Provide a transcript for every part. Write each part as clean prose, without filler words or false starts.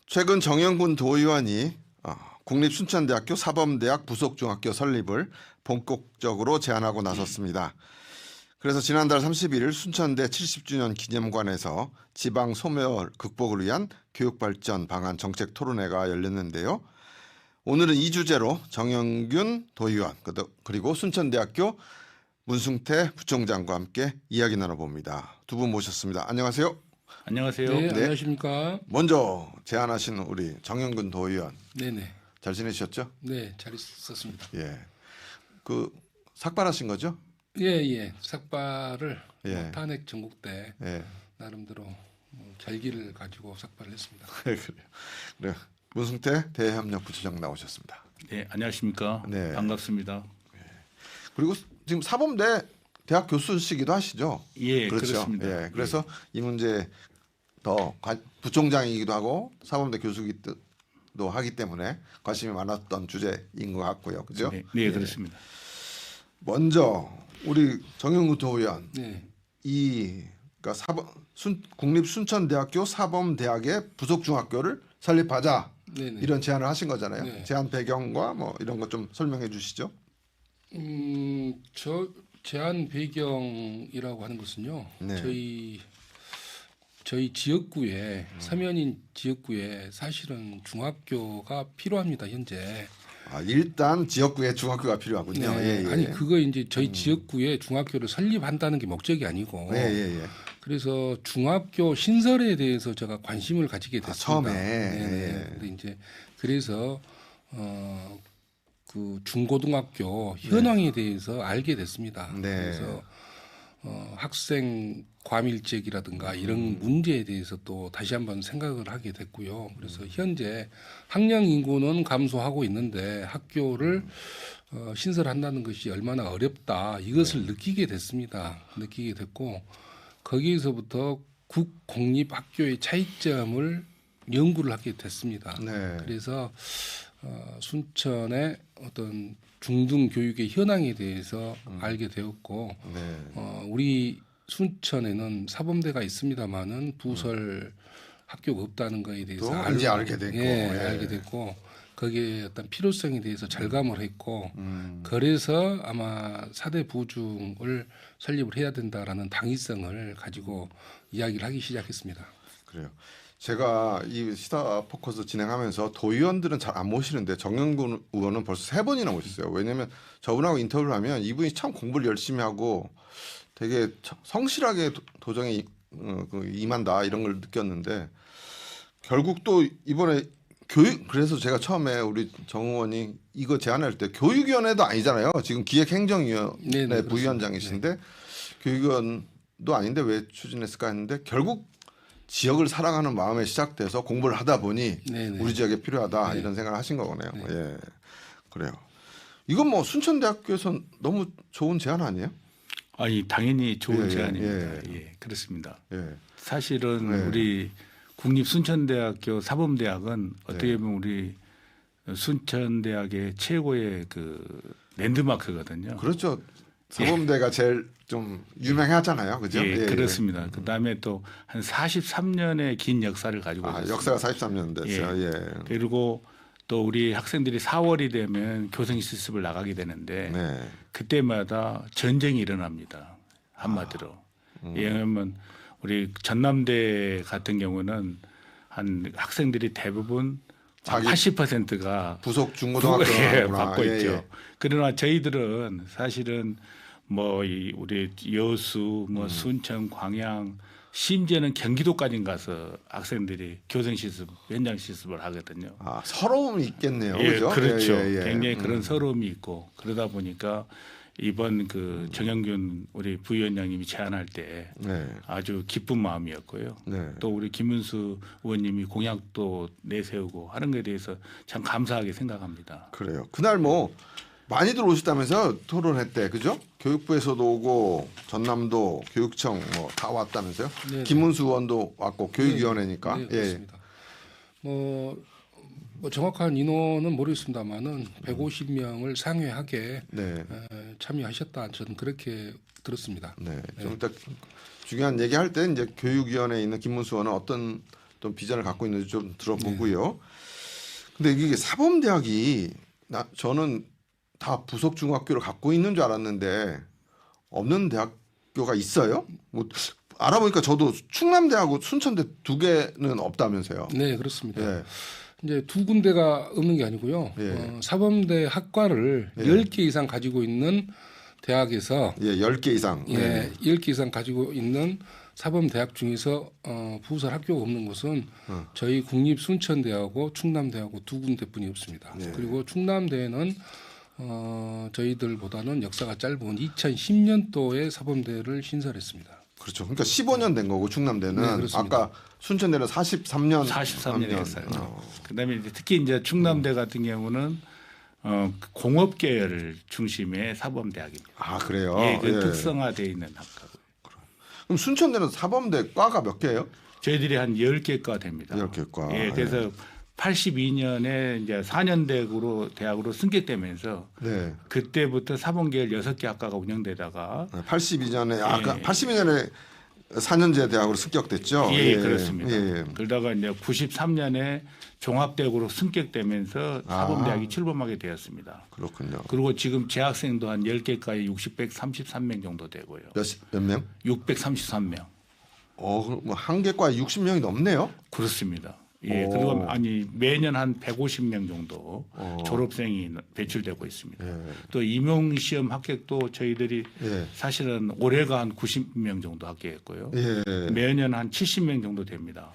최근 정영군 도의원이 국립순천대학교 사범대학 부속중학교 설립을 본격적으로 제안하고 나섰습니다. 그래서 지난달 31일 순천대 70주년 기념관에서 지방 소멸 극복을 위한 교육발전 방안 정책 토론회가 열렸는데요. 오늘은 이 주제로 정영균 도의원 그리고 순천대학교 문승태 부총장과 함께 이야기 나눠봅니다. 두 분 모셨습니다. 안녕하세요. 안녕하세요. 네, 안녕하십니까. 먼저 제안하신 우리 정영균 도의원. 네네. 잘 지내셨죠? 네, 잘 있었습니다. 예. 그 삭발하신 거죠? 예. 삭발을 예. 탄핵 전국 때 예. 나름대로 결기를 가지고 삭발을 했습니다. 그래요. 그래. 문승태 대협력 부처장 나오셨습니다. 네, 안녕하십니까. 네. 반갑습니다. 그리고 지금 사범대 대학 교수시기도 하시죠? 예, 그렇죠. 그렇습니다. 예. 그래서 이 문제 더 부총장이기도 하고 사범대 교수기도 하기 때문에 관심이 많았던 주제인 것 같고요. 그죠? 네, 예. 그렇습니다. 먼저 우리 정영균 도의원 네. 그러니까 국립순천대학교 사범대학의 부속중학교를 설립하자 네네. 이런 제안을 하신 거잖아요. 네. 제안 배경과 뭐 이런 것 좀 설명해 주시죠. 저 제안 배경이라고 하는 것은요. 네. 저희 지역구에 서면인 지역구에 사실은 중학교가 필요합니다. 현재. 일단 지역구에 중학교가 필요하군요. 네. 예. 아니 그거 이제 저희 지역구에 중학교를 설립한다는 게 목적이 아니고. 예. 그래서 중학교 신설에 대해서 제가 관심을 가지게 됐습니다. 처음에. 네. 근데 이제 그래서 그 중고등학교 현황에 대해서 알게 됐습니다. 네. 그래서 학생 과밀적이라든가 이런 문제에 대해서 또 다시 한번 생각을 하게 됐고요. 그래서 현재 학령 인구는 감소하고 있는데 학교를 신설한다는 것이 얼마나 어렵다 이것을 느끼게 됐습니다. 느끼게 됐고 거기에서부터 국공립 학교의 차이점을 연구를 하게 됐습니다. 네. 그래서 순천의 어떤 중등 교육의 현황에 대해서 알게 되었고 네. 우리 순천에는 사범대가 있습니다만은 부설 학교가 없다는 것에 대해서 이제 알게 됐고, 알게 됐고 거기에 어떤 필요성에 대해서 절감을 했고 그래서 아마 4대 부중을 설립을 해야 된다라는 당위성을 가지고 이야기를 하기 시작했습니다. 그래요. 제가 이 시사 포커스 진행하면서 도의원들은 잘 안 모시는데 정영균 의원은 벌써 3번이나 모셨어요. 왜냐하면 저분하고 인터뷰를 하면 이분이 참 공부를 열심히 하고 되게 성실하게 도정에 임한다 이런 걸 느꼈는데 결국 또 이번에 그래서 제가 처음에 우리 정 의원이 이거 제안할 때 교육위원회도 아니잖아요. 지금 기획행정위원회 부위원장이신데 교육위원도 아닌데 왜 추진했을까 했는데 결국 지역을 사랑하는 마음에 시작돼서 공부를 하다 보니 우리 지역에 필요하다 이런 생각을 하신 거네요. 예, 그래요. 이건 뭐 순천대학교에서 너무 좋은 제안 아니에요? 아니 당연히 좋은 제안입니다. 예, 그렇습니다. 예. 사실은 우리 국립순천대학교 사범대학은 어떻게 보면 우리 순천대학의 최고의 그 랜드마크거든요. 그렇죠. 사범대가 제일 좀 유명하잖아요, 그죠? 예, 그렇습니다. 그다음에 또 한 43년의 긴 역사를 가지고 있습니다. 역사가 43년 됐어요. 예. 그리고 또 우리 학생들이 4월이 되면 교생 실습을 나가게 되는데 그때마다 전쟁이 일어납니다. 한마디로. 왜냐하면 우리 전남대 같은 경우는 한 학생들이 대부분 80%가 부속 중고등학교 받고 있죠. 그러나 저희들은 사실은 뭐 우리 여수, 뭐 순천, 광양, 심지어는 경기도까지 가서 학생들이 교생 실습, 현장 실습을 하거든요. 서러움이 있겠네요. 예, 그죠? 그렇죠. 굉장히 그런 서러움이 있고 그러다 보니까 이번 그 정영균 우리 부위원장님이 제안할 때 아주 기쁜 마음이었고요. 또 우리 김문수 의원님이 공약도 내세우고 하는 것에 대해서 참 감사하게 생각합니다. 그래요. 그날 뭐 많이들 오셨다면서 토론회 때, 그죠? 교육부에서도 오고 전남도 교육청 뭐 다 왔다면서요? 김문수 의원도 왔고 교육위원회니까. 네, 그렇습니다. 뭐 정확한 인원은 모르겠습니다만은 150명을 상회하게 참여하셨다. 저는 그렇게 들었습니다. 좀 이따 중요한 얘기할 때 이제 교육위원회에 있는 김문수 의원은 어떤 어떤 비전을 갖고 있는지 좀 들어보고요. 근데 이게 사범대학이 저는 다 부속 중학교를 갖고 있는 줄 알았는데 없는 대학교가 있어요? 뭐 알아보니까 저도 충남대하고 순천대 두 개는 없다면서요. 네, 그렇습니다. 예. 이제 두 군데가 없는 게 아니고요. 예. 사범대 학과를 10개 이상 가지고 있는 대학에서 10개 이상. 예, 10개 이상 가지고 있는 사범대학 중에서 부설 학교가 없는 곳은 저희 국립순천대하고 충남대하고 두 군데뿐이 없습니다. 그리고 충남대는 저희들보다는 역사가 짧은 2010년도에 사범대를 신설했습니다. 그렇죠. 그러니까 15년 된 거고 충남대는 네, 아까 순천대는 43년 43년 했어요. 그다음에 이제 특히 이제 충남대 같은 경우는 공업 계열 중심의 사범대학입니다. 아 그래요. 예, 그 특성화되어 있는 학과고요. 그럼 순천대는 사범대 과가 몇 개예요? 저희들이 한 10개 과 됩니다. 10개 과. 예, 그래서 82년에 이제 4년대로 대학으로 승격되면서 네. 그때부터 사범계열 6개 학과가 운영되다가 82년에 예. 82년에 4년제 대학으로 승격됐죠. 예, 그렇습니다. 예. 그러다가 이제 93년에 종합대학으로 승격되면서 사범대학이 출범하게 되었습니다. 그렇군요. 그리고 지금 재학생도 한 10개과에 633명 정도 되고요. 몇 명? 633명. 한 개과에 60명이 넘네요. 그렇습니다. 예, 그리고 매년 한 150명 정도 졸업생이 배출되고 있습니다. 또 임용 시험 합격도 저희들이 사실은 올해가 한 90명 정도 합격했고요. 매년 한 70명 정도 됩니다.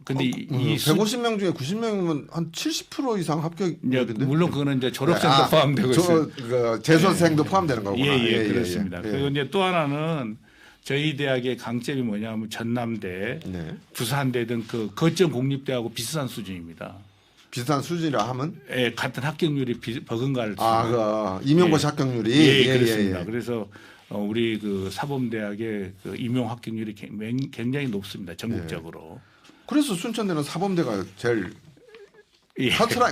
근데 이 150명 중에 90명이면 한 70% 이상 합격인데 물론 그거는 이제 졸업생도 포함되고 있어요. 재수생도 포함되는 거구나. 예, 그렇습니다. 그리고 이제 또 하나는 저희 대학의 강점이 뭐냐면 전남대, 부산대 등 그 거점 공립대하고 비슷한 수준입니다. 비슷한 수준이라 하면? 예, 같은 합격률이 버금가를. 임용고시 합격률이? 예, 그렇습니다. 그래서 우리 그 사범대학의 그 임용 합격률이 굉장히 높습니다. 전국적으로. 그래서 순천대는 사범대가 제일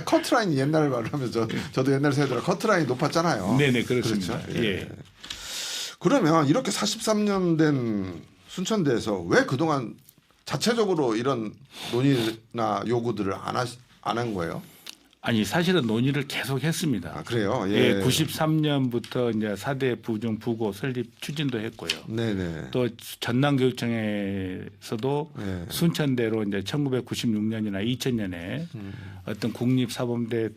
커트라인이 옛날 말로 하면 저도 옛날 세대라 커트라인이 높았잖아요. 네네, 그렇습니다. 그렇죠. 예. 그러면 이렇게 43년 된 순천대에서 왜 그동안 자체적으로 이런 논의나 요구들을 안 한 거예요? 아니 사실은 논의를 계속 했습니다. 그래요? 예. 93년부터 이제 4대 부중 부고 설립 추진도 했고요. 네네. 또 전남교육청에서도 순천대로 이제 1996년이나 2000년에 어떤 국립사범대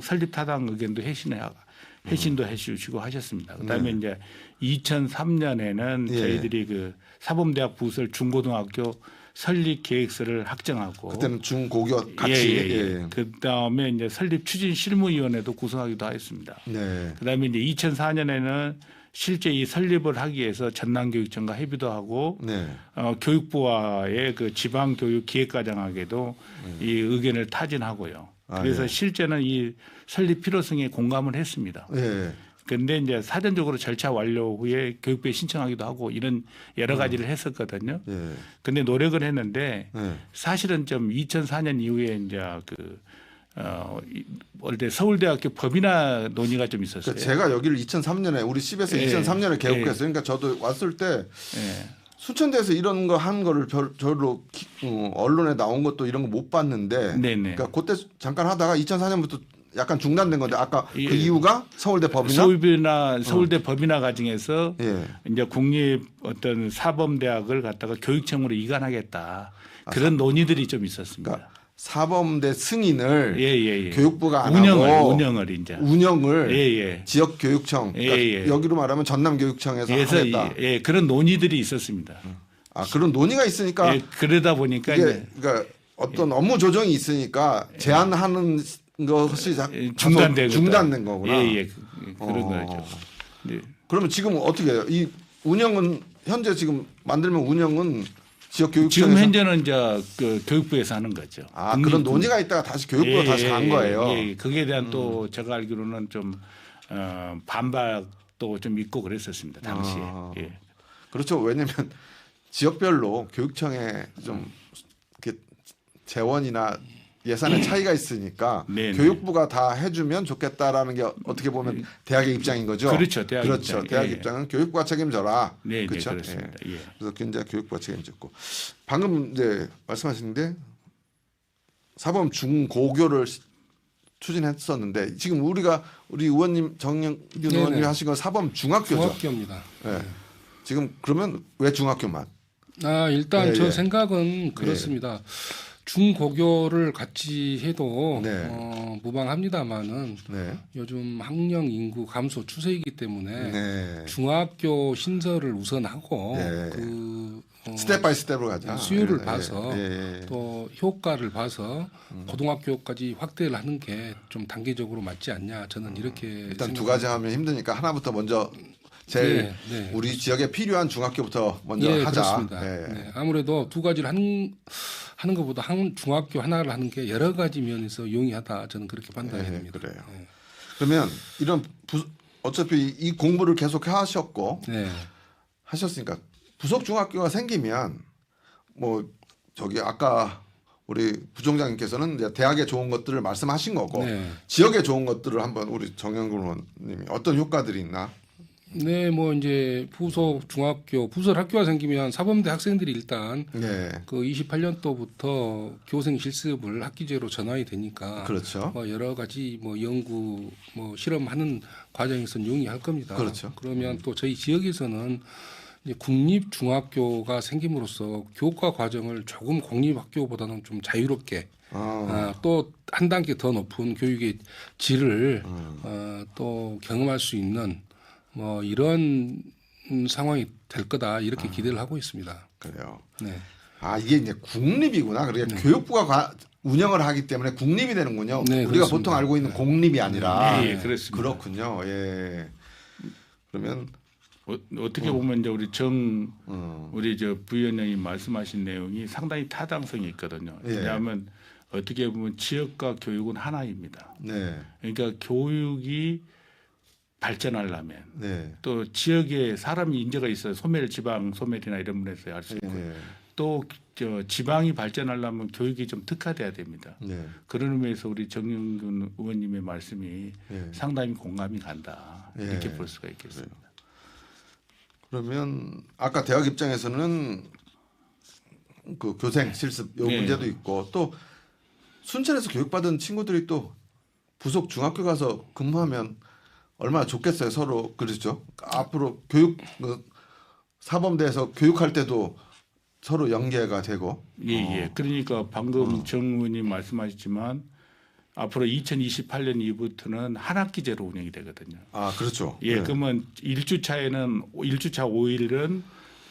설립 타당 의견도 회신도 해주시고 하셨습니다. 그다음에 이제 2003년에는 저희들이 그 사범대학 부설 중고등학교 설립 계획서를 확정하고 그때는 중고교 같이 그다음에 이제 설립 추진 실무위원회도 구성하기도 했습니다. 그다음에 이제 2004년에는 실제 이 설립을 하기 위해서 전남교육청과 협의도 하고 교육부와의 그 지방교육기획과장에게도 이 의견을 타진하고요. 그래서 실제는 이 설립 필요성에 공감을 했습니다. 그런데 이제 사전적으로 절차 완료 후에 교육부에 신청하기도 하고 이런 여러 가지를 했었거든요. 그런데 노력을 했는데 사실은 좀 2004년 이후에 이제 올 때 서울대학교 법인화 논의가 좀 있었어요. 그러니까 제가 여기를 2003년에 우리 CBS 2003년에 개국했어요. 그러니까 저도 왔을 때 순천대에서 이런 거 한 거를 별로 언론에 나온 것도 이런 거 못 봤는데 그러니까 그때 잠깐 하다가 2004년부터 약간 중단된 건데 아까 그 이유가 서울대 법인화? 서울대 법인화 과정에서 이제 국립 어떤 사범대학을 갖다가 교육청으로 이관하겠다. 그런 논의들이 좀 있었습니다. 그러니까 사범대 승인을 교육부가 안 하고 운영을 지역 교육청 그러니까 여기로 말하면 전남교육청에서 하겠다. 그런 논의들이 있었습니다. 그런 논의가 있으니까 그러다 보니까 이게 그러니까 어떤 업무 조정이 있으니까 제한하는 것이 중단된 거구나. 그런 거죠. 그러면 지금 어떻게 해요? 이 운영은 현재 지금 만들면 운영은 지역 교육청에서 지금 현재는 이제 그 교육부에서 하는 거죠. 그런 논의가 있다가 다시 교육부로 다시 간 거예요. 거기에 대한 또 제가 알기로는 좀 반박도 좀 있고 그랬었습니다. 당시에. 그렇죠. 왜냐하면 지역별로 교육청에 좀 이렇게 재원이나 예산의 차이가 있으니까 네네. 교육부가 다 해주면 좋겠다라는 게 어떻게 보면 대학의 입장인 거죠. 그렇죠. 대학 그렇죠. 입장. 대학 예. 입장은 교육부가 책임져라. 네, 그렇죠. 네, 그렇습니다. 예. 그래서 굉장히 교육부가 책임졌고 방금 이제 말씀하시는데 사범 중고교를 추진했었는데 지금 우리 의원님 정영균 의원님 하신 건 사범 중학교죠. 중학교입니다. 네. 지금 그러면 왜 중학교만? 일단 예, 저 예. 생각은 그렇습니다. 중고교를 같이 해도 네. 무방합니다만은 네. 요즘 학령 인구 감소 추세이기 때문에 네. 중학교 신설을 우선하고 네. 스텝 바이 스텝으로 가자. 수요를 예, 봐서 예, 예. 또 효과를 봐서 고등학교까지 확대를 하는 게 좀 단계적으로 맞지 않냐 저는 이렇게 일단 두 가지 하면 힘드니까 하나부터 먼저 제일 네. 우리 지역에 필요한 중학교부터 먼저 예, 하자. 그렇습니다. 예. 네. 아무래도 두 가지를 하는 것보다 중학교 하나를 하는 게 여러 가지 면에서 용이하다 저는 그렇게 판단해야 됩니다. 그래요. 네. 그러면 이런 어차피 이 공부를 계속 하셨고 네. 하셨으니까 부속 중학교가 생기면 뭐 저기 아까 우리 부총장님께서는 이제 대학에 좋은 것들을 말씀하신 거고 네. 지역에 좋은 것들을 한번 우리 정영근 의원님이 어떤 효과들이 있나? 네, 뭐 이제 부속 중학교, 부설 학교가 생기면 사범대 학생들이 일단 네. 그 28년도부터 교생 실습을 학기제로 전환이 되니까 그렇죠. 뭐 여러 가지 뭐 연구, 뭐 실험하는 과정에서는 용이할 겁니다. 그렇죠. 그러면 또 저희 지역에서는 이제 국립 중학교가 생김으로써 교과 과정을 조금 공립 학교보다는 좀 자유롭게 또 한 단계 더 높은 교육의 질을 또 경험할 수 있는 뭐 이런 상황이 될 거다 이렇게 기대를 하고 있습니다. 그래요. 네. 이게 이제 국립이구나. 그러니까 교육부가 운영을 하기 때문에 국립이 되는군요. 네, 우리가 그렇습니다. 보통 알고 있는 공립이 아니라 예, 그렇습니다. 그렇군요. 예. 그러면 어떻게 보면 이제 우리 저 부위원장님 말씀하신 내용이 상당히 타당성이 있거든요. 예. 왜냐하면 어떻게 보면 지역과 교육은 하나입니다. 네. 그러니까 교육이 발전하려면 네. 또 지역에 사람이 인재가 있어요. 지방 소멸이나 이런 분에서 할 수 있고 네. 또 지방이 발전하려면 교육이 좀 특화돼야 됩니다. 네. 그런 의미에서 우리 정영균 의원님의 말씀이 네. 상당히 공감이 간다 이렇게 볼 수가 있겠습니다. 그러면 아까 대학 입장에서는 그 교생 실습 요 문제도 있고 또 순천에서 교육받은 친구들이 또 부속 중학교 가서 근무하면 얼마나 좋겠어요. 서로 그렇죠. 앞으로 사범대에서 교육할 때도 서로 연계가 되고. 예. 그러니까 방금 정 의원님 말씀하셨지만 앞으로 2028년 이후부터는 한 학기제로 운영이 되거든요. 그렇죠. 예, 그러면 1주차에는 1주차 5일은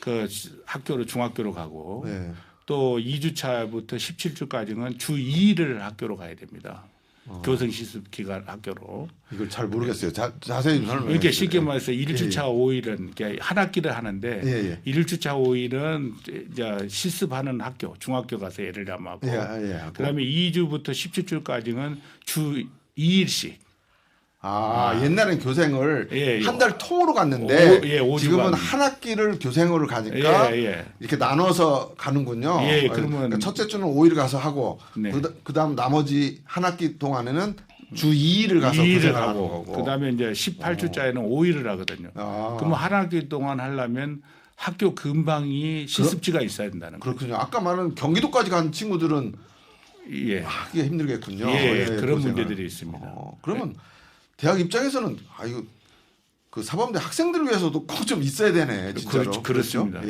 그 학교로 중학교로 가고 네. 또 2주차부터 17주까지는 주 2일을 학교로 가야 됩니다. 교생 실습 기간 학교로. 이걸 잘 모르겠어요. 자세히 설명해 그러니까 주세요. 쉽게 말해서 1주차 5일은 그러니까 한 학기를 하는데 1주차 5일은 이제 실습하는 학교, 중학교 가서 예를 들면 하고 그다음에 2주부터 17주까지는 주 2일씩. 옛날엔 교생을 예. 한 달 통으로 갔는데 5주간. 지금은 한 학기를 교생으로 가니까 이렇게 나눠서 가는군요. 그러니까 첫째 주는 5일 가서 하고 그다음 나머지 한 학기 동안에는 주 2일을 가서 2일을 교생을 하는 하고 거고. 그다음에 이제 18주짜리는 5일을 하거든요. 그러면 한 학기 동안 하려면 학교 근방이 실습지가 있어야 된다는 거예요. 그렇군요. 아까 말한 경기도까지 간 친구들은 하기가 힘들겠군요. 그런 고생을. 문제들이 있습니다. 그러면 대학 입장에서는 이거 그 사범대 학생들을 위해서도 꼭 좀 있어야 되네. 진짜로. 그렇습니다.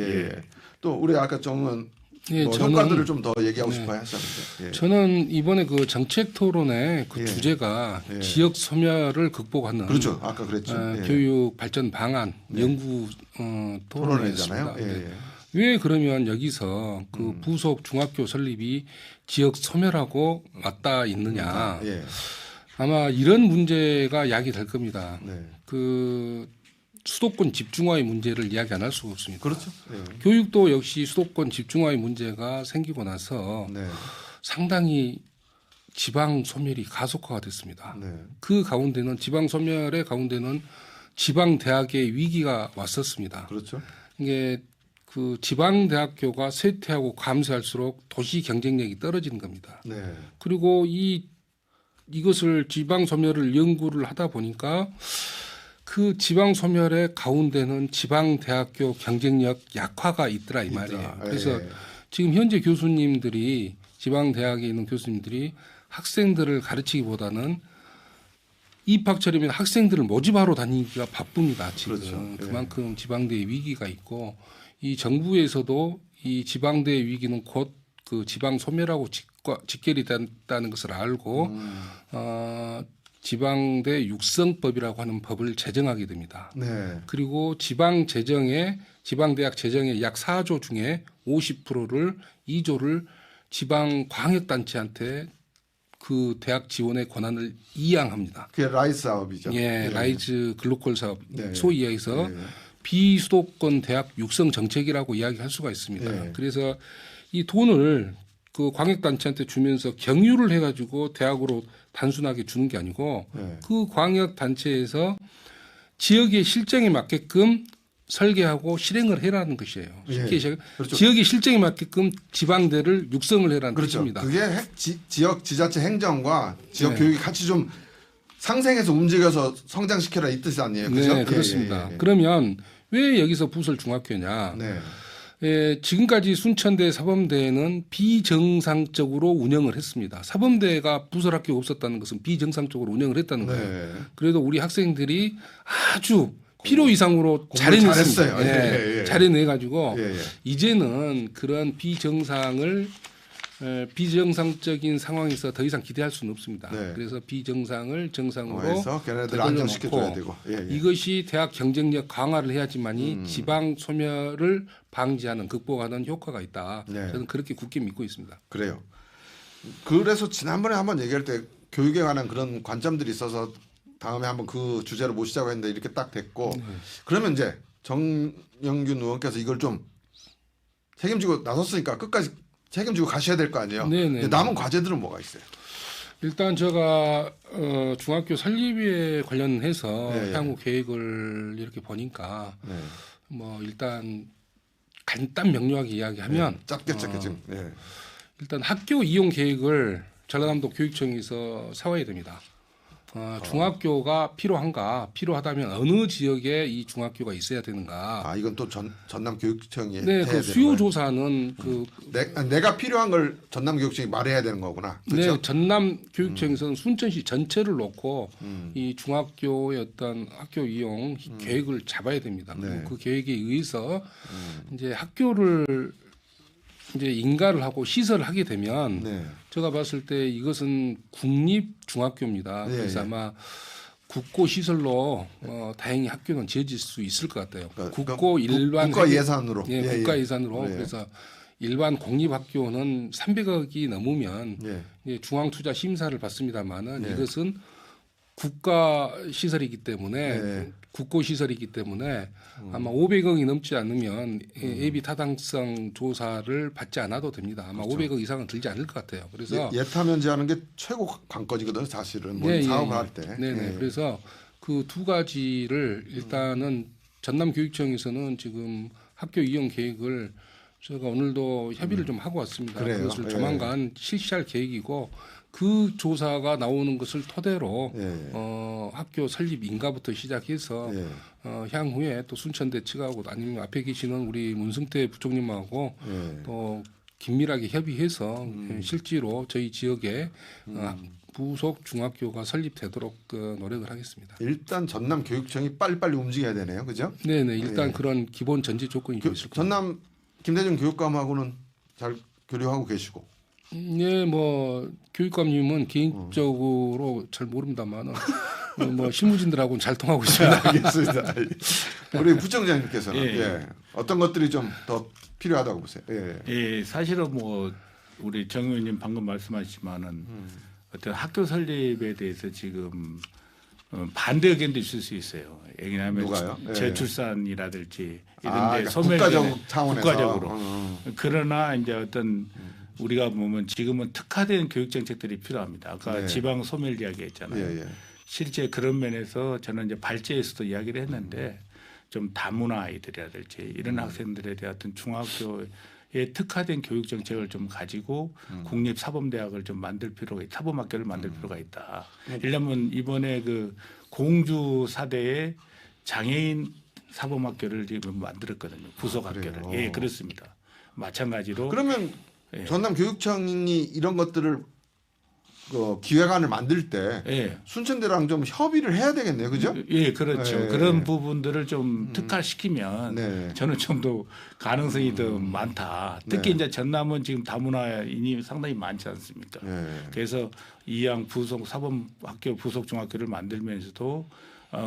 또 우리 아까 정은 저는 효과들을 좀 더 얘기하고 싶어 하셨는데. 저는 이번에 그 정책 토론의 그 주제가 지역 소멸을 극복하는 그렇죠. 아까 그랬죠. 교육 발전 방안 연구 토론회잖아요. 왜 그러면 여기서 그 부속 중학교 설립이 지역 소멸하고 맞닿아 있느냐? 아마 이런 문제가 야기될 겁니다. 그 수도권 집중화의 문제를 이야기 안 할 수가 없습니다. 그렇죠. 교육도 역시 수도권 집중화의 문제가 생기고 나서 상당히 지방 소멸이 가속화가 됐습니다. 그 가운데는 지방 소멸의 가운데는 지방 대학의 위기가 왔었습니다. 그렇죠. 이게 그 지방 대학교가 쇠퇴하고 감소할수록 도시 경쟁력이 떨어지는 겁니다. 네. 그리고 이것을 지방 소멸을 연구를 하다 보니까 그 지방 소멸의 가운데는 지방 대학교 경쟁력 약화가 있더라 이 말이에요. 그래서 지금 현재 교수님들이 지방 대학에 있는 교수님들이 학생들을 가르치기보다는 입학철이면 학생들을 모집하러 다니기가 바쁩니다. 지금 그렇죠. 그만큼 지방대의 위기가 있고 이 정부에서도 이 지방대의 위기는 곧 그 지방 소멸하고 직결이 된다는 것을 알고 지방대 육성법이라고 하는 법을 제정하게 됩니다. 네. 그리고 지방대학 재정의 약 4조 중에 50%를 2조를 지방 광역단체한테 그 대학 지원의 권한을 이양합니다. 그게 라이즈 사업이죠. 예, 라이즈 글로컬 사업 네. 소위 이야기해서 비수도권 대학 육성 정책이라고 이야기할 수가 있습니다. 네. 그래서 이 돈을 그 광역단체한테 주면서 경유를 해가지고 대학으로 단순하게 주는 게 아니고 그 광역단체에서 지역의 실정에 맞게끔 설계하고 실행을 해라는 것이에요. 쉽게 그렇죠. 지역의 실정에 맞게끔 지방대를 육성을 해라는 그렇죠. 뜻입니다. 그게 지역 지자체 행정과 지역 교육이 같이 좀 상생해서 움직여서 성장시켜라 이 뜻이 아니에요. 그렇죠? 네, 그렇습니다. 그러면 왜 여기서 부설 중학교냐? 지금까지 순천대 사범대는 비정상적으로 운영을 했습니다. 사범대가 부설학교가 없었다는 것은 비정상적으로 운영을 했다는 거예요. 그래도 우리 학생들이 아주 필요 이상으로 잘해냈어요. 잘해내가지고 이제는 그런 비정상적인 상황에서 더 이상 기대할 수는 없습니다. 그래서 비정상을 정상으로 걔네들 안정시켜줘야 되고 이것이 대학 경쟁력 강화를 해야지만이 지방 소멸을 방지하는 극복하는 효과가 있다. 저는 그렇게 굳게 믿고 있습니다. 그래요. 그래서 지난번에 한번 얘기할 때 교육에 관한 그런 관점들이 있어서 다음에 한번 그 주제로 모시자고 했는데 이렇게 딱 됐고 그러면 이제 정영균 의원께서 이걸 좀 책임지고 나섰으니까 끝까지 책임지고 가셔야 될 거 아니에요. 남은 과제들은 뭐가 있어요? 일단 제가 중학교 설립에 관련해서 향후 계획을 이렇게 보니까 뭐 일단 간단 명료하게 이야기하면 짧게 지금 일단 학교 이용 계획을 전라남도 교육청에서 세워야 됩니다. 중학교가 필요한가, 필요하다면 어느 지역에 이 중학교가 있어야 되는가. 이건 또 전남 교육청이 네, 그 수요 조사는 그 내가 필요한 걸 전남 교육청이 말해야 되는 거구나. 그렇죠? 네, 전남 교육청에서는 순천시 전체를 놓고 이 중학교의 어떤 학교 이용 계획을 잡아야 됩니다. 그 계획에 의해서 이제 학교를 이제 인가를 하고 시설을 하게 되면 제가 봤을 때 이것은 국립 중학교입니다. 그래서 아마 국고 시설로 다행히 학교는 지어질 수 있을 것 같아요. 국고 일반 국가 예산으로. 국가 예산으로 그래서 일반 공립 학교는 300억이 넘으면 중앙 투자 심사를 받습니다만은 이것은 국가 시설이기 때문에 국고 시설이기 때문에 아마 500억이 넘지 않으면 예비 타당성 조사를 받지 않아도 됩니다. 아마 500억 이상은 들지 않을 것 같아요. 그래서 예타 면제하는 게 최고 관건이거든요, 사실은. 사업을 할 때. 그래서 그 두 가지를 일단은 전남 교육청에서는 지금 학교 이용 계획을 제가 오늘도 협의를 좀 하고 왔습니다. 그것을 조만간 실시할 계획이고 그 조사가 나오는 것을 토대로 학교 설립 인가부터 시작해서 향후에 또 순천대 측하고 아니면 앞에 계시는 우리 문승태 부총님하고 또 긴밀하게 협의해서 실제로 저희 지역에 부속 중학교가 설립되도록 노력을 하겠습니다. 일단 전남 교육청이 빨리빨리 움직여야 되네요, 그죠? 네네. 일단 그런 기본 전제 조건이 있을 겁니다. 전남 김대중 교육감하고는 잘 교류하고 계시고. 네, 뭐 교육감님은 개인적으로 잘 모릅니다만, 뭐 실무진들하고는 잘 통하고 있습니다. 알겠습니다. 우리 부총장님께서는 어떤 것들이 좀 더 필요하다고 보세요? 사실은 뭐 우리 정 의원님 방금 말씀하셨지만은 어떤 학교 설립에 대해서 지금 반대 의견도 있을 수 있어요. 왜냐하면 저출산이라든지 이런데 소멸되는 국가적으로. 그러나 이제 어떤 우리가 보면 지금은 특화된 교육 정책들이 필요합니다. 아까 지방 소멸 이야기했잖아요. 실제 그런 면에서 저는 이제 발제에서도 이야기를 했는데 좀 다문화 아이들이라든지 이런 학생들에 대한 어떤 중학교에 특화된 교육 정책을 좀 가지고 국립 사범대학을 좀 만들 필요가 있다. 사범학교를 만들 필요가 있다. 왜냐하면 이번에 그 공주 사대에 장애인 사범학교를 지금 만들었거든요. 부속학교를. 그래요? 예, 그렇습니다. 마찬가지로 그러면 예. 전남교육청이 이런 것들을 기획안을 만들 때 예. 순천대랑 좀 협의를 해야 되겠네요, 그죠? 예, 그렇죠. 예. 그런 부분들을 좀 특화시키면 네. 저는 좀 더 가능성이 더 많다. 특히 네. 이제 전남은 지금 다문화인이 상당히 많지 않습니까? 네. 그래서 이양 부속 사범학교 부속 중학교를 만들면서도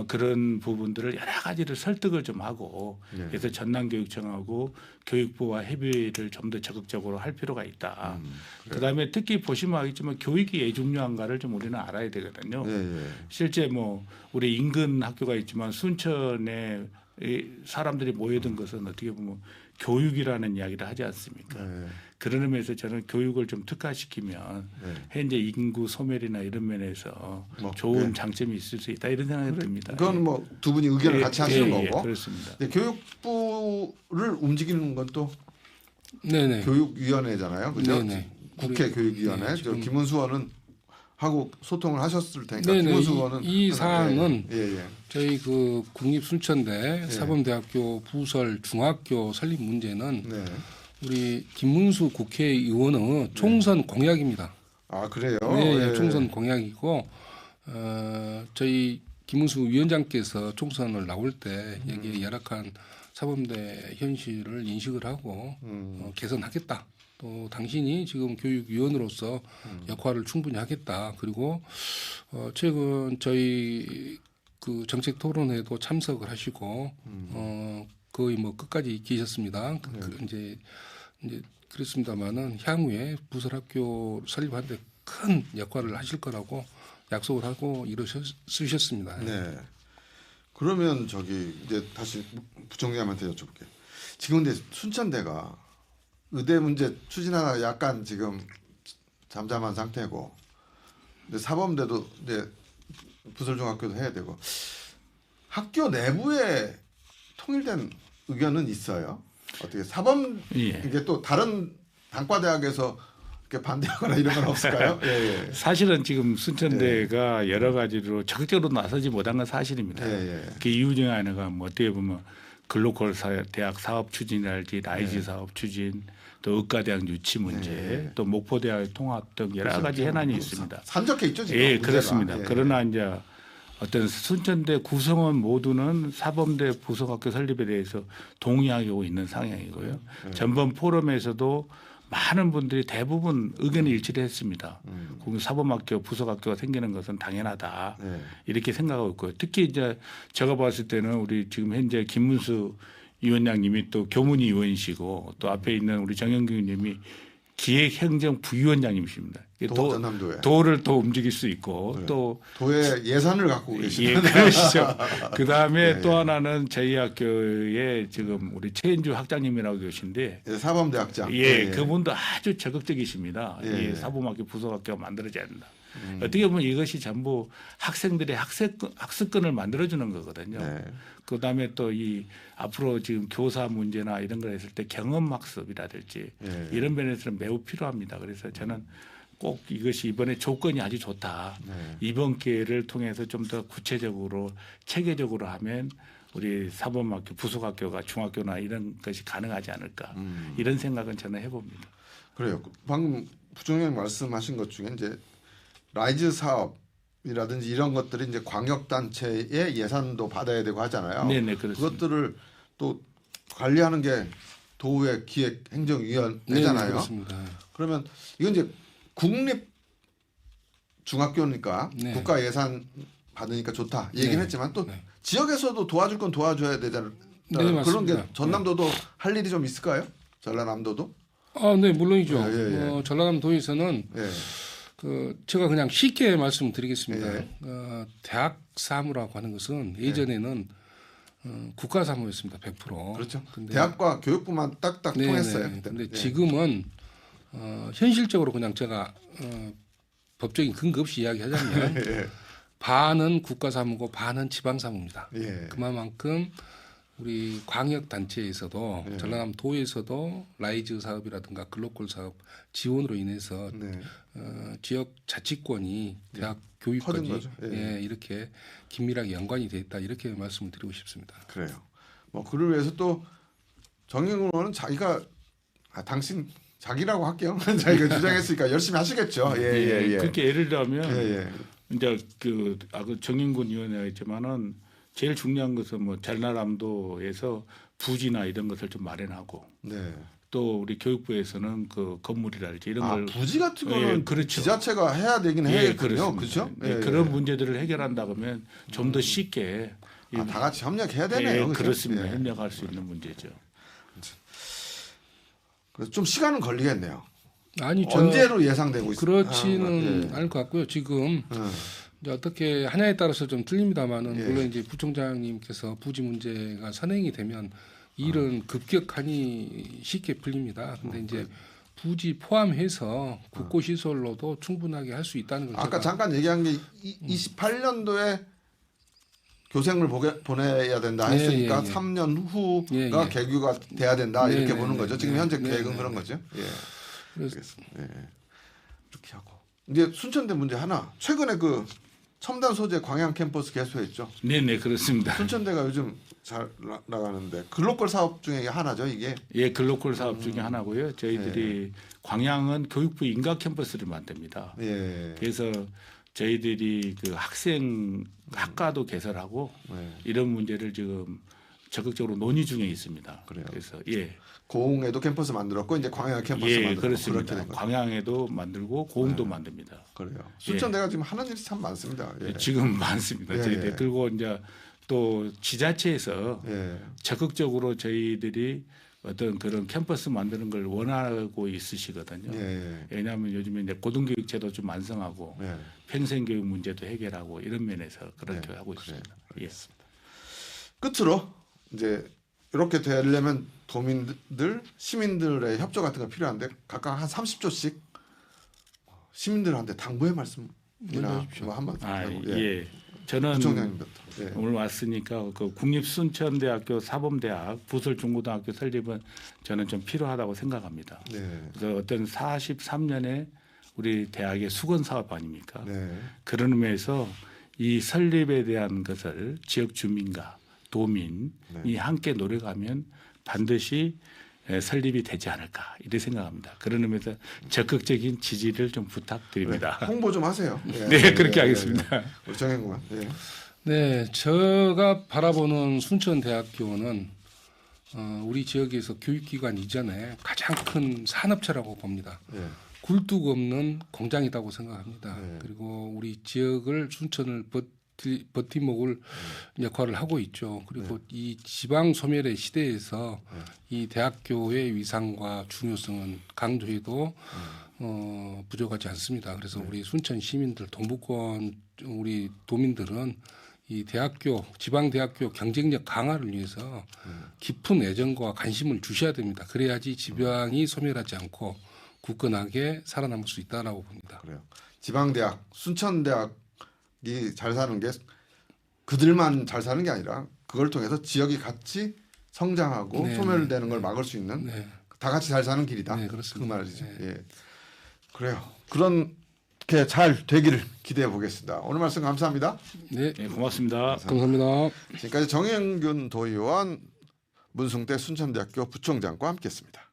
그런 부분들을 여러 가지를 설득을 좀 하고 네. 그래서 전남교육청하고 교육부와 협의를 좀 더 적극적으로 할 필요가 있다. 그다음에 특히 보시면 알겠지만 교육이 왜 중요한가를 좀 우리는 알아야 되거든요. 예, 예. 실제 뭐 우리 인근 학교가 있지만 순천에 이 사람들이 모여든 것은 어떻게 보면 교육이라는 이야기를 하지 않습니까? 네. 그런 의미에서 저는 교육을 좀 특화시키면 네. 현재 인구 소멸이나 이런 면에서 뭐, 좋은 네. 장점이 있을 수 있다 이런 생각이 듭니다. 그건 뭐 두 분이 의견을 같이 하시는 거고. 그렇습니다. 근데 교육부를 움직이는 건 또 네네. 교육위원회잖아요, 그죠? 네네. 국회 우리- 교육위원회. 네, 저 지금- 김문수 의원은 하고 소통을 하셨을 테니까 네네. 김문수 의원은 이 사항은 예. 저희 그 국립순천대 네. 사범대학교 부설 중학교 설립 문제는 네. 우리 김문수 국회의원의 총선 공약입니다. 아 그래요? 네, 예. 총선 공약이고 저희 김문수 위원장께서 총선을 나올 때 여기에 열악한 사범대 현실을 인식을 하고 개선하겠다. 또 당신이 지금 교육위원으로서 역할을 충분히 하겠다. 그리고 최근 저희 그 정책 토론회도 참석을 하시고 거의 뭐 끝까지 계셨습니다. 이제 그렇습니다만은 향후에 부설학교 설립하는데 큰 역할을 하실 거라고 약속을 하고 이루셨습니다. 네. 그러면 저기 이제 다시 부총장님한테 여쭤볼게요. 지금 근데 순천대가 의대 문제 추진하다가 약간 지금 잠잠한 상태고, 근데 사범대도 이제 부설중학교도 해야 되고, 학교 내부에 통일된 의견은 있어요. 어떻게 사범 예. 이게 또 다른 단과대학에서 이렇게 반대하거나 이런 건 없을까요? 예, 예. 사실은 지금 순천대가 여러 가지로 적극적으로 나서지 못한 건 사실입니다. 예, 예. 그 이유 중에 하나가 뭐 어떻게 보면 글로컬 대학 사업 추진이랄지 라이즈 네. 사업 추진, 또 의과대학 유치 문제, 또 목포대학 통합 등 여러 그렇죠. 가지 현안이 있습니다. 산적해 있죠 지금. 예, 문제가. 그렇습니다. 예. 그러나 이제 어떤 순천대 구성원 모두는 사범대 부속학교 설립에 대해서 동의하고 있는 상황이고요. 전번 포럼에서도 많은 분들이 대부분 의견이 일치를 했습니다. 공립 사범학교 부속학교가 생기는 것은 당연하다. 네. 이렇게 생각하고 있고요. 특히 이제 제가 봤을 때는 우리 지금 현재 김문수 위원장님이 또 교문위 의원이시고 또 앞에 있는 우리 정영규 님이 기획행정 부위원장님이십니다. 도 전남도에 도를 또 움직일 수 있고 네. 또 도에 예산을 갖고 계시는. 예, 그러시죠. 그 다음에 예, 또 예. 하나는 저희 학교에 지금 우리 최인주 학장님이라고 계신데 예, 사범대학장. 예, 그분도 아주 적극적이십니다. 예. 이 사범학교 부속학교가 만들어져야 된다. 어떻게 보면 이것이 전부 학생들의 학습권을 만들어주는 거거든요. 네. 그다음에 또 이 앞으로 지금 교사 문제나 이런 걸 했을 때 경험 학습이라든지 예. 이런 면에서는 매우 필요합니다. 그래서 저는 꼭 이것이 이번에 조건이 아주 좋다. 네. 이번 기회를 통해서 좀 더 구체적으로 체계적으로 하면 우리 사범학교 부속학교가 중학교나 이런 것이 가능하지 않을까 이런 생각은 저는 해봅니다. 그래요. 방금 부총장님 말씀하신 것 중에 이제 라이즈 사업이라든지 이런 것들이 이제 광역단체의 예산도 받아야 되고 하잖아요. 네네, 그렇습니다. 그것들을 또 관리하는 게 도의 기획행정위원회잖아요. 네, 그렇습니다. 그러면 이건 이제 국립 중학교니까 네. 국가 예산 받으니까 좋다 이 얘기는 네. 했지만 또 네. 지역에서도 도와줄 건 도와줘야 되잖아요. 네, 그런 맞습니다. 게 전남도도 할 일이 좀 있을까요? 전라남도도? 네, 물론이죠. 예, 예. 전라남도에서는 예. 제가 그냥 쉽게 말씀드리겠습니다. 예. 대학 사무라고 하는 것은 예전에는 국가 사무였습니다. 100%. 그렇죠. 근데 대학과 교육부만 딱딱 네, 통했어요. 네. 그때. 근데 예. 지금은 현실적으로 그냥 제가 법적인 근거 없이 이야기하자면 예. 반은 국가 사무고 반은 지방 사무입니다. 예. 그만큼 우리 광역 단체에서도 네. 전라남도에서도 라이즈 사업이라든가 글로컬 사업 지원으로 인해서 네. 지역 자치권이 대학 커진 교육까지 거죠. 예. 이렇게 긴밀하게 연관이 돼 있다 이렇게 말씀을 드리고 싶습니다. 그래요. 뭐 그를 위해서 또 정영근 의원은 자기가 당신 자기라고 할게요. 자기가 주장했으니까 열심히 하시겠죠. 예. 그렇게 예를 들면 예. 이제 그 정인군 위원회가 있지만은 제일 중요한 것은 뭐 전라남도에서 부지나 이런 것을 좀 마련하고 네. 또 우리 교육부에서는 그 건물이랄지 이런 걸 부지 같은 거는 그렇죠. 지자체가 해야 되긴 해야겠군요. 그렇죠. 그렇죠? 그런 문제들을 해결한다 그러면 좀 더 쉽게 다 같이 협력해야 되네요. 그렇죠? 그렇습니다. 예. 협력할 수 있는 문제죠. 그래서 좀 시간은 걸리겠네요. 아니 언제로 예상되고 있습니다. 그렇지는 않을 것 같고요. 지금 이제 어떻게 하냐에 따라서 좀 틀립니다만은 물론 이제 부총장님께서 부지 문제가 선행이 되면 일은 급격하니 쉽게 풀립니다. 근데 이제 부지 포함해서 국고시설로도 충분하게 할 수 있다는 걸 아까 잠깐 얘기한 게 28년도에 교생을 보내야 된다 했으니까 3년 후가 개교가 돼야 된다 이렇게 보는 거죠. 지금 현재 계획은 그런 거죠. 예. 알겠습니다. 예. 이렇게 하고 이제 순천대 문제 하나. 최근에 그 첨단 소재 광양 캠퍼스 개소했죠. 네네 그렇습니다. 순천대가 요즘 잘 나가는데 글로컬 사업 중에 하나죠 이게. 예, 글로컬 사업 중에 하나고요. 저희들이 광양은 교육부 인가 캠퍼스를 만듭니다. 예. 그래서 저희들이 그 학생 학과도 개설하고 이런 문제를 지금 적극적으로 논의 중에 있습니다. 그래요. 그래서 고흥에도 캠퍼스 만들었고 이제 광양 캠퍼스 만들고 그렇습니다. 광양에도 만들고 고흥도 만듭니다. 그래요. 순천대가 지금 하는 일이 참 많습니다. 예. 지금 많습니다. 저희들 그리고 이제 또 지자체에서 적극적으로 저희들이 어떤 그런 캠퍼스 만드는 걸 원하고 있으시거든요. 왜냐하면 요즘에 이제 고등교육제도 좀 완성하고 평생교육 문제도 해결하고 이런 면에서 그렇게 하고 있습니다. 알겠습니다. 끝으로 이제 이렇게 되려면 도민들, 시민들의 협조 같은 거 필요한데 각각 한 30초씩 시민들한테 당부의 말씀이나 뭐 한번 저는 부총장님부터. 오늘 왔으니까 그 국립순천대학교 사범대학 부설중고등학교 설립은 저는 좀 필요하다고 생각합니다. 그래서 어떤 43년에 우리 대학의 수건 사업 아닙니까? 그런 의미에서 이 설립에 대한 것을 지역 주민과 도민이 함께 노력하면 반드시 설립이 되지 않을까 이렇게 생각합니다. 그런 의미에서 적극적인 지지를 좀 부탁드립니다. 홍보 좀 하세요. 네, 그렇게 하겠습니다. 우리 정행구만. 네, 제가 바라보는 순천대학교는 우리 지역에서 교육기관 이전에 가장 큰 산업체라고 봅니다. 굴뚝 없는 공장이라고 생각합니다. 그리고 우리 지역을 순천을 버팀목을 역할을 하고 있죠. 그리고 이 지방 소멸의 시대에서 이 대학교의 위상과 중요성은 강조해도 부족하지 않습니다. 그래서 우리 순천 시민들, 동북권 우리 도민들은 이 대학교, 지방 대학교 경쟁력 강화를 위해서 깊은 애정과 관심을 주셔야 됩니다. 그래야지 지방이 소멸하지 않고 굳건하게 살아남을 수 있다라고 봅니다. 그래요. 지방 대학, 순천 대학이 잘 사는 게 그들만 잘 사는 게 아니라 그걸 통해서 지역이 같이 성장하고 소멸되는 걸 막을 수 있는 다 같이 잘 사는 길이다. 그 말이죠. 그래요. 그렇게 잘 되기를 기대해 보겠습니다. 오늘 말씀 감사합니다. 네, 고맙습니다. 감사합니다. 지금까지 정영균 도의원, 문승대 순천대학교 부총장과 함께했습니다.